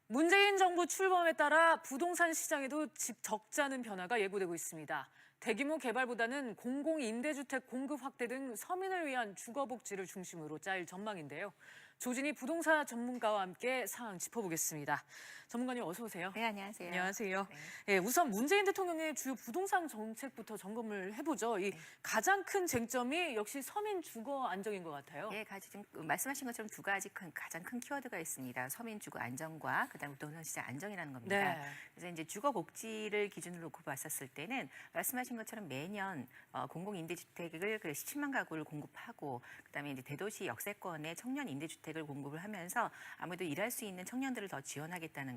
문재인 정부 출범에 따라 부동산 시장에도 집 적자는 변화가 예고되고 있습니다. 대규모 개발보다는 공공임대주택 공급 확대 등 서민을 위한 주거복지를 중심으로 짜일 전망인데요. 조진희 부동산 전문가와 함께 상황 짚어보겠습니다. 전문가님 어서 오세요. 네, 안녕하세요. 안녕하세요. 네. 예, 우선 문재인 대통령의 주요 부동산 정책부터 점검을 해보죠. 이 네. 가장 큰 쟁점이 역시 서민 주거 안정인 것 같아요. 예, 지금 말씀하신 것처럼 두 가지 가장 큰 키워드가 있습니다. 서민 주거 안정과 그다음 부동산 시장 안정이라는 겁니다. 네. 그래서 이제 주거 복지를 기준으로 놓고 봤었을 때는 말씀하신 것처럼 매년 공공임대주택을 17만 가구를 공급하고 그다음에 이제 대도시 역세권의 청년 임대주택을 공급을 하면서 아무래도 일할 수 있는 청년들을 더 지원하겠다는 것.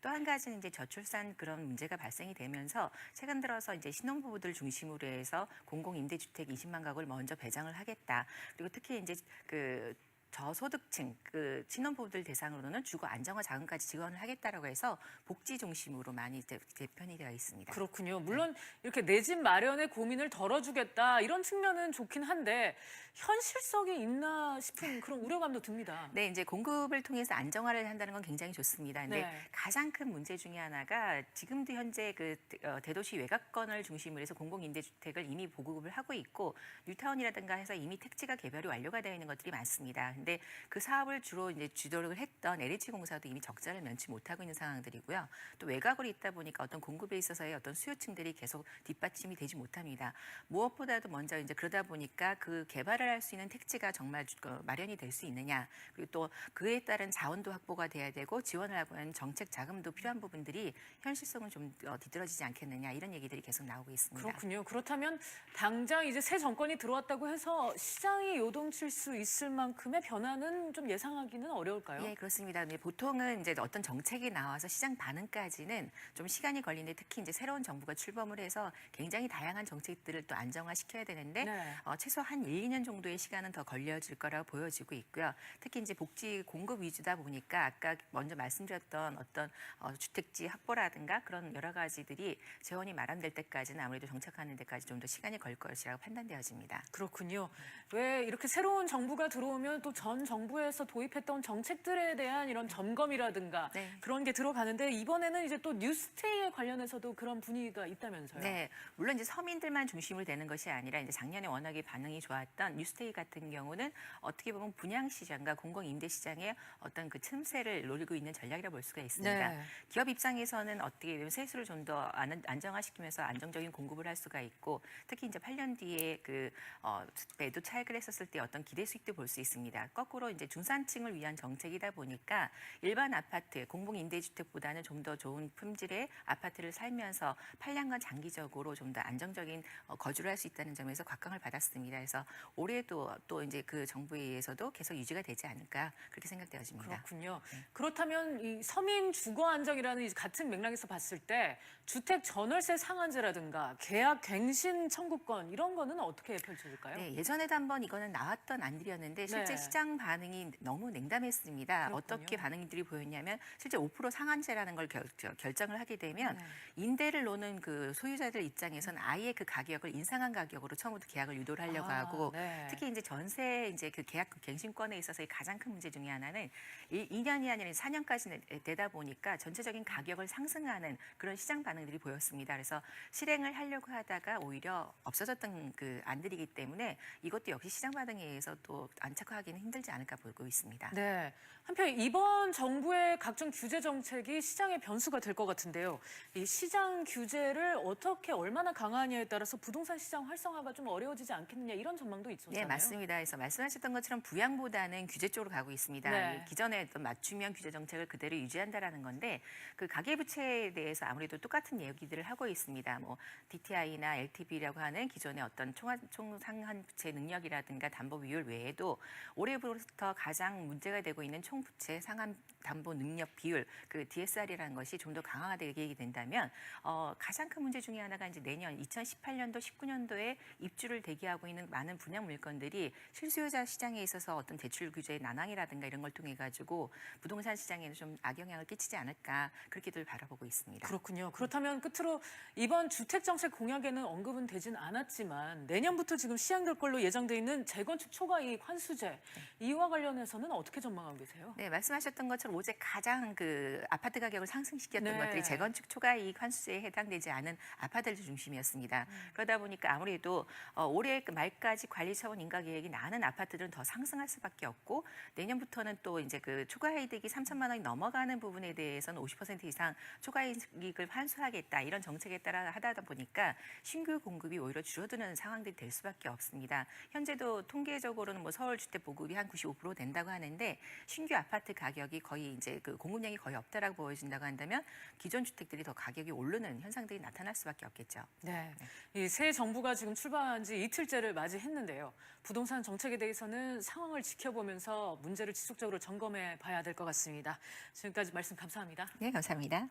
또 한 가지는 이제 저출산 그런 문제가 발생이 되면서 최근 들어서 이제 신혼부부들 중심으로 해서 공공임대주택 20만 가구를 먼저 배정을 하겠다. 그리고 특히 이제 저소득층 신혼부부들 대상으로는 주거 안정화 자금까지 지원을 하겠다라고 해서 복지 중심으로 많이 대편이 되어 있습니다. 그렇군요. 물론 이렇게 내 집 마련의 고민을 덜어주겠다 이런 측면은 좋긴 한데 현실성이 있나 싶은 그런 우려감도 듭니다. 네, 이제 공급을 통해서 안정화를 한다는 건 굉장히 좋습니다. 근데 네. 가장 큰 문제 중에 하나가 지금도 현재 대도시 외곽권을 중심으로 해서 공공임대주택을 이미 보급을 하고 있고 뉴타운이라든가 해서 이미 택지가 개발이 완료가 되어 있는 것들이 많습니다. 근데 그 사업을 주로 이제 주도를 했던 LH공사도 이미 적자를 면치 못하고 있는 상황들이고요. 또 외곽으로 있다 보니까 어떤 공급에 있어서의 어떤 수요층들이 계속 뒷받침이 되지 못합니다. 무엇보다도 먼저 이제 그러다 보니까 그 개발을 할 수 있는 택지가 정말 마련이 될 수 있느냐. 그리고 또 그에 따른 자원도 확보가 돼야 되고 지원을 하고 있는 정책 자금도 필요한 부분들이 현실성은 좀 뒤떨어지지 않겠느냐 이런 얘기들이 계속 나오고 있습니다. 그렇군요. 그렇다면 당장 이제 새 정권이 들어왔다고 해서 시장이 요동칠 수 있을 만큼의 변화는 좀 예상하기는 어려울까요? 예, 그렇습니다. 보통은 이제 어떤 정책이 나와서 시장 반응까지는 좀 시간이 걸리는데 특히 이제 새로운 정부가 출범을 해서 굉장히 다양한 정책들을 또 안정화시켜야 되는데 네. 최소 한 1, 2년 정도의 시간은 더 걸려질 거라고 보여지고 있고요. 특히 이제 복지 공급 위주다 보니까 아까 먼저 말씀드렸던 어떤 주택지 확보라든가 그런 여러 가지들이 재원이 마련될 때까지는 아무래도 정착하는 데까지 좀 더 시간이 걸 것이라고 판단되어집니다. 그렇군요. 왜 이렇게 새로운 정부가 들어오면 또 전 정부에서 도입했던 정책들에 대한 이런 점검이라든가 네. 그런 게 들어가는데 이번에는 이제 또 뉴스테이에 관련해서도 그런 분위기가 있다면서요. 네, 물론 이제 서민들만 중심으로 되는 것이 아니라 이제 작년에 워낙에 반응이 좋았던 뉴스테이 같은 경우는 어떻게 보면 분양 시장과 공공 임대 시장의 어떤 그 틈새를 노리고 있는 전략이라 볼 수가 있습니다. 네. 기업 입장에서는 어떻게 보면 세수를 좀 더 안정화시키면서 안정적인 공급을 할 수가 있고 특히 이제 8년 뒤에 매도 차익을 했었을 때 어떤 기대 수익도 볼 수 있습니다. 거꾸로 이제 중산층을 위한 정책이다 보니까 일반 아파트, 공공 임대주택보다는 좀 더 좋은 품질의 아파트를 살면서 8년간 장기적으로 좀 더 안정적인 거주를 할 수 있다는 점에서 곽강을 받았습니다. 그래서 올해도 또 이제 그 정부에 의해서도 계속 유지가 되지 않을까 그렇게 생각되어집니다. 그렇군요. 그렇다면 이 서민 주거 안정이라는 이 같은 맥락에서 봤을 때 주택 전월세 상한제라든가 계약 갱신 청구권 이런 거는 어떻게 펼쳐질까요? 네, 예전에도 한번 이거는 나왔던 안들이었는데 실제 네. 시장 반응이 너무 냉담했습니다. 그렇군요. 어떻게 반응들이 보였냐면 실제 5% 상한제라는 걸 결정을 하게 되면 네. 임대를 놓는 그 소유자들 입장에서는 아예 그 가격을 인상한 가격으로 처음부터 계약을 유도를 하려고 하고 네. 특히 이제 전세 이제 그 계약 갱신권에 있어서의 가장 큰 문제 중에 하나는 2년이 아니라 4년까지 되다 보니까 전체적인 가격을 상승하는 그런 시장 반응들이 보였습니다. 그래서 실행을 하려고 하다가 오히려 없어졌던 그 안들이기 때문에 이것도 역시 시장 반응에 의해서 또 안착하기는 힘들지 않을까 보고 있습니다. 네. 한편 이번 정부의 각종 규제 정책이 시장의 변수가 될 것 같은데요. 이 시장 규제를 어떻게 얼마나 강화하냐에 따라서 부동산 시장 활성화가 좀 어려워지지 않겠느냐 이런 전망도 있었잖아요. 네, 맞습니다. 그래서 말씀하셨던 것처럼 부양보다는 규제 쪽으로 가고 있습니다. 네. 기존의 어떤 맞춤형 규제 정책을 그대로 유지한다라는 건데 그 가계부채에 대해서 아무래도 똑같은 얘기들을 하고 있습니다. 뭐 DTI나 LTV라고 하는 기존의 어떤 총상한 부채 능력이라든가 담보 비율 외에도 올해부터 가장 문제가 되고 있는 총부채 상한 담보 능력 비율 그 DSR이라는 것이 좀 더 강화가 되게 된다면 가장 큰 문제 중에 하나가 이제 내년 2018년도 19년도에 입주를 대기하고 있는 많은 분양 물건들이 실수요자 시장에 있어서 어떤 대출 규제의 난항이라든가 이런 걸 통해 가지고 부동산 시장에는 좀 악영향을 끼치지 않을까 그렇게들 바라보고 있습니다. 그렇군요. 그렇다면 끝으로 이번 주택정책 공약에는 언급은 되진 않았지만 내년부터 지금 시행될 걸로 예정돼 있는 재건축 초과이익 환수제 이와 관련해서는 어떻게 전망하고 계세요? 네, 말씀하셨던 것처럼 어제 가장 그 아파트 가격을 상승시켰던 네. 것들이 재건축 초과이익 환수세에 해당되지 않은 아파트들 중심이었습니다. 그러다 보니까 아무래도 올해 말까지 관리 차원 인가 계획이 나는 아파트들은 더 상승할 수밖에 없고 내년부터는 또 이제 그 초과이득이 3천만 원이 넘어가는 부분에 대해서는 50% 이상 초과이익을 환수하겠다 이런 정책에 따라 하다 보니까 신규 공급이 오히려 줄어드는 상황들이 될 수밖에 없습니다. 현재도 통계적으로는 뭐 서울 주택 보급이 한 95% 된다고 하는데 신규 아파트 가격이 거의 이제 그 공급량이 거의 없다라고 보여진다고 한다면 기존 주택들이 더 가격이 오르는 현상들이 나타날 수밖에 없겠죠. 네. 이 새 정부가 지금 출범한 지 이틀째를 맞이했는데요. 부동산 정책에 대해서는 상황을 지켜보면서 문제를 지속적으로 점검해 봐야 될 것 같습니다. 지금까지 말씀 감사합니다. 네, 감사합니다.